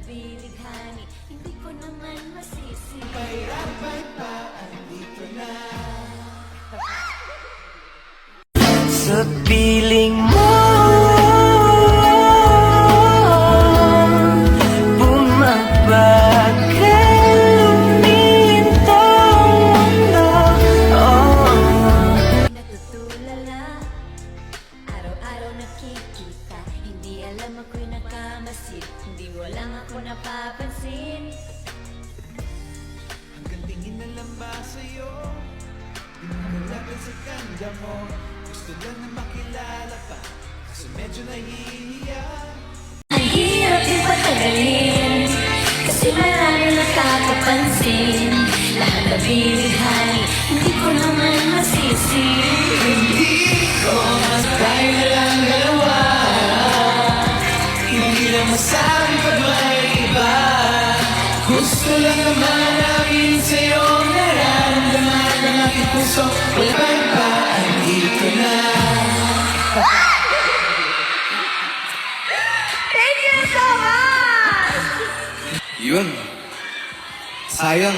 bibighani, hindi ko naman masisi. Pahirapan pa, andito na. Sa piling mo bumabagal lumintang mundo. Natutulala, araw-araw nakikita, hindi alam ako'y nakamasid, hindi mo lang ako napapansin. Hanggang tingin na lang ba sa'yo? Di mo kalaban sa kanya mo. Gusto lang na makilala pa, kaso medyo nahihiya. Ang hirap din patagalin, kasi marami nakakapansin. Lahat na bibighani, hindi ko naman masisi. Hindi ko mas tayo na lang dalawa. Hindi na masabi pag may iba. Gusto lang naman namin sa'yo nararamdaman ng aking puso. Wala pa, andito na. Thank you so much! Yun. Sayang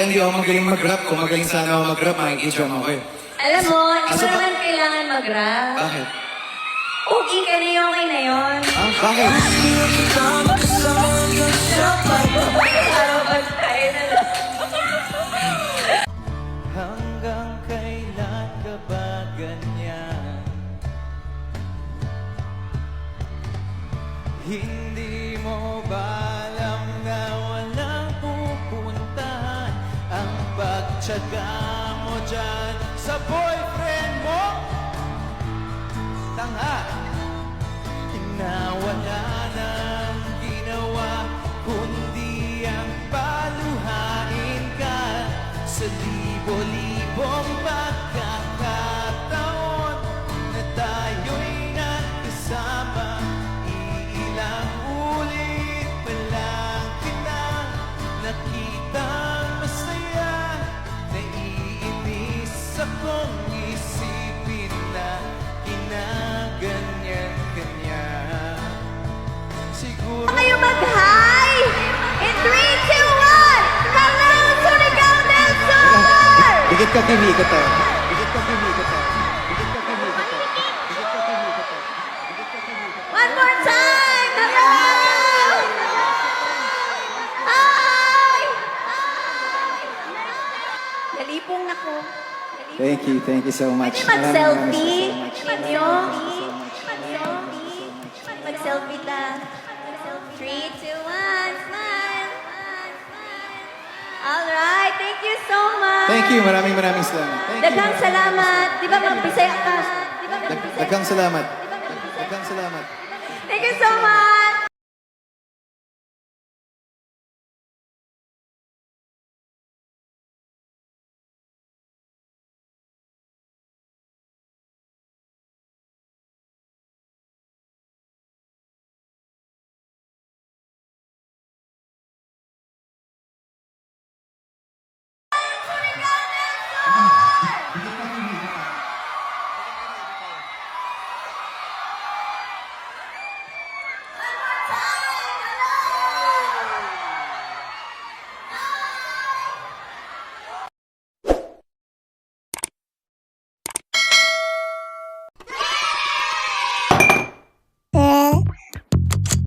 di ako magaling mag-rap. Kung magaling sana ako mag-rap, makikidrum ako eh. Alam mo, hindi Kaso mo ba- naman kailangan mag-rap. Bakit? Okay ka na yung okay na yun. Bakit? Araw ba tayo na lang? Hanggang kailan ka ba ganyan? Hindi mo ba alam na walang pupuntahan ang pagtyaga mo dyan sa boyfriend mo? Tanga, wala nang ginawa kundi ang paluhain ka sa libo-libong pagkakataon na tayo'y nagkasama. Iilang ulit pa lang kitang nakitang masaya. Naiinis akong isipin na ginaganyan ka niya. Siguro Kayo mag-hi! In 3, 2, 1! Hello, Surigao del Sur! Dikit ka kumikot to. Dikit ka kumikot to. Dikit ka kumikot to. Dikit ka kumikot to. Dikit ka kumikot to. One more time! Hello! Hi! Nalipong na ko. Thank you so much. Pwede mag-selfie? Maraming Inyo? Mag-selfie. Mag-selfie ta. 3, 2, 1, smile! Alright, thank you so much! Thank you, maraming salamat. Thank you. Daghang salamat! Di ba mag-bisaya ka? Daghang salamat. Daghang salamat. Thank you so much!